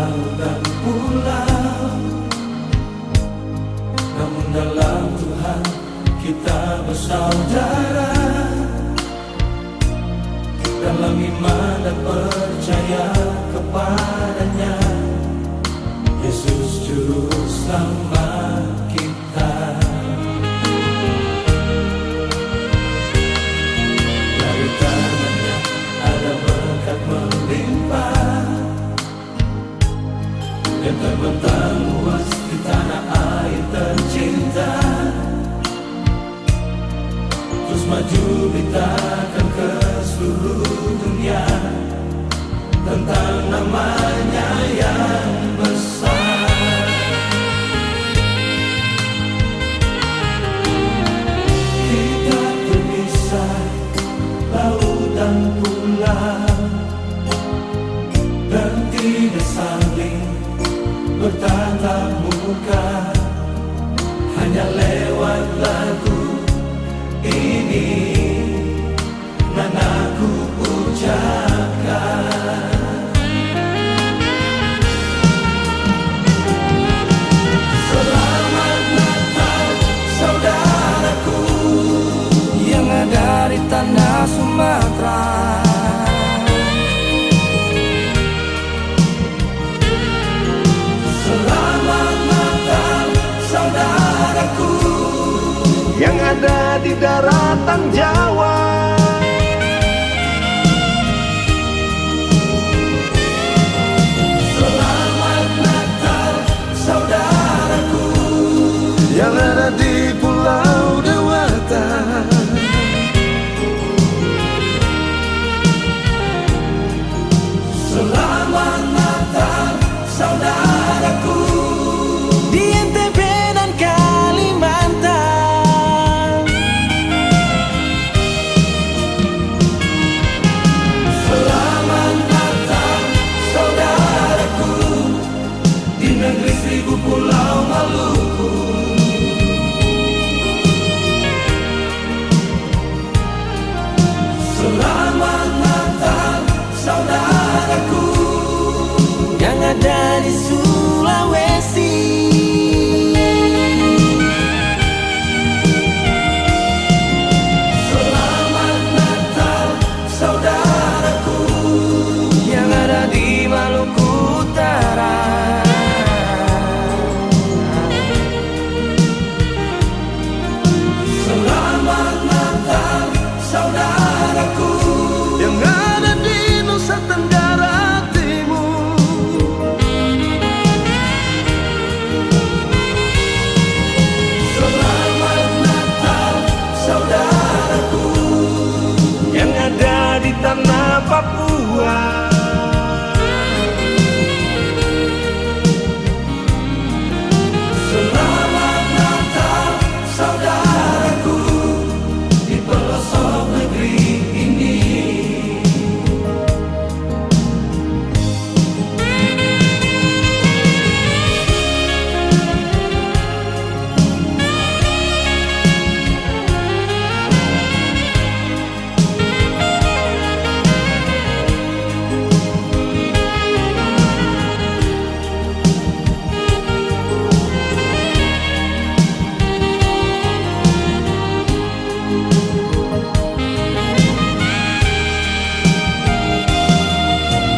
laut dan pulau, namun dalam Tuhan kita bersaudara. Dalam iman dan percaya kepadanya, Yesus Juru Selamat kita. Dari tangannya ada berkat melimpah, dan terbentang luas di tanah air tercinta. Terus maju beritakan ke seluruh dunia tentang namanya yang besar. Kita terpisah laut dan pulau, dan tidak saling bertatap muka, hanya lewat lagu ini nan aku ucapkan. Selamat Natal saudaraku yang ada di tanah Sumatera. Selamat Natal saudaraku yang ada di daratan Jawa. Selamat Natal saudaraku yang ada di Pulau Dewata. Selamat Natal saudaraku di NTB dan Kalimantan. Selamat Natal saudaraku di negeri 1000 pulau Maluku. Selamat Natal saudaraku yang ada di Sulawesi. Selamat Natal saudaraku yang ada di Maluku Utara. Selamat Natal saudaraku yang ada di Nusa Tenggara Timur. Selamat Natal saudaraku yang ada di tanah Papua. Selamat Natal saudaraku di pelosok negeri ini.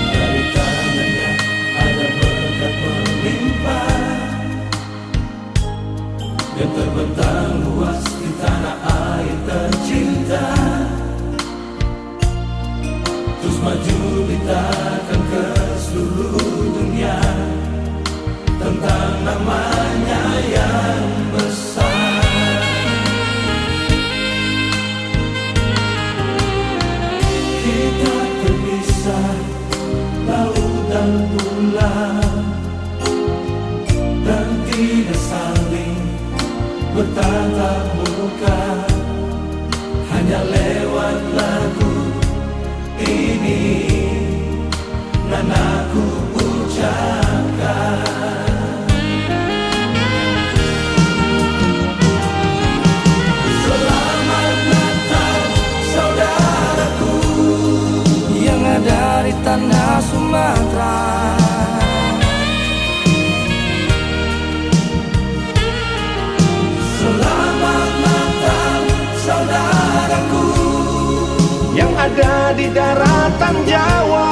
Dari tangannya ada berkat melimpah, dan terbentang luas di tanah air tercinta. Terus maju beritakan ke seluruh dunia tentang namanya yang besar. Kita terpisah laut dan pulau, dan tidak saling bertatap muka, hanya lewat lagu ini nan aku ucapkan. Selamat Natal saudaraku yang ada di tanah Sumatera. di daratan Jawa.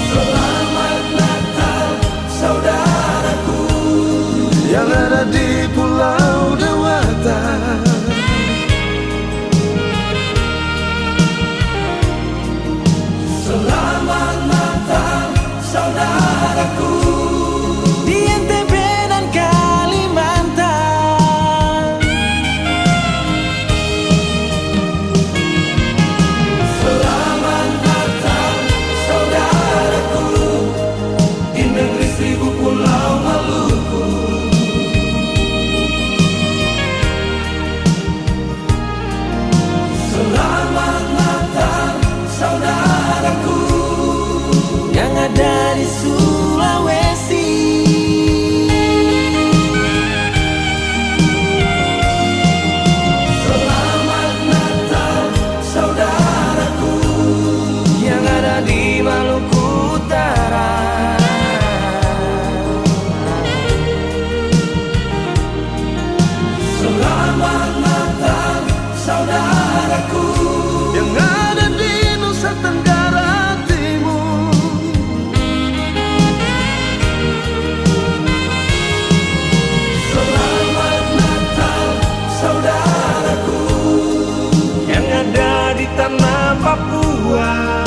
Selamat Natal saudaraku yang ada di Pulau Dewata. Selamat Natal saudaraku Di NTB dan Kalimantan. Selamat Natal saudaraku di negeri seribu pulau Maluku. Selamat Natal saudaraku yang ada di Sulawesi. Selamat Natal saudaraku Yang ada di Maluku Utara. Selamat Natal saudaraku Yang ada di Nusa Tenggara Timur. Selamat Natal saudaraku Yang ada di tanah Papua.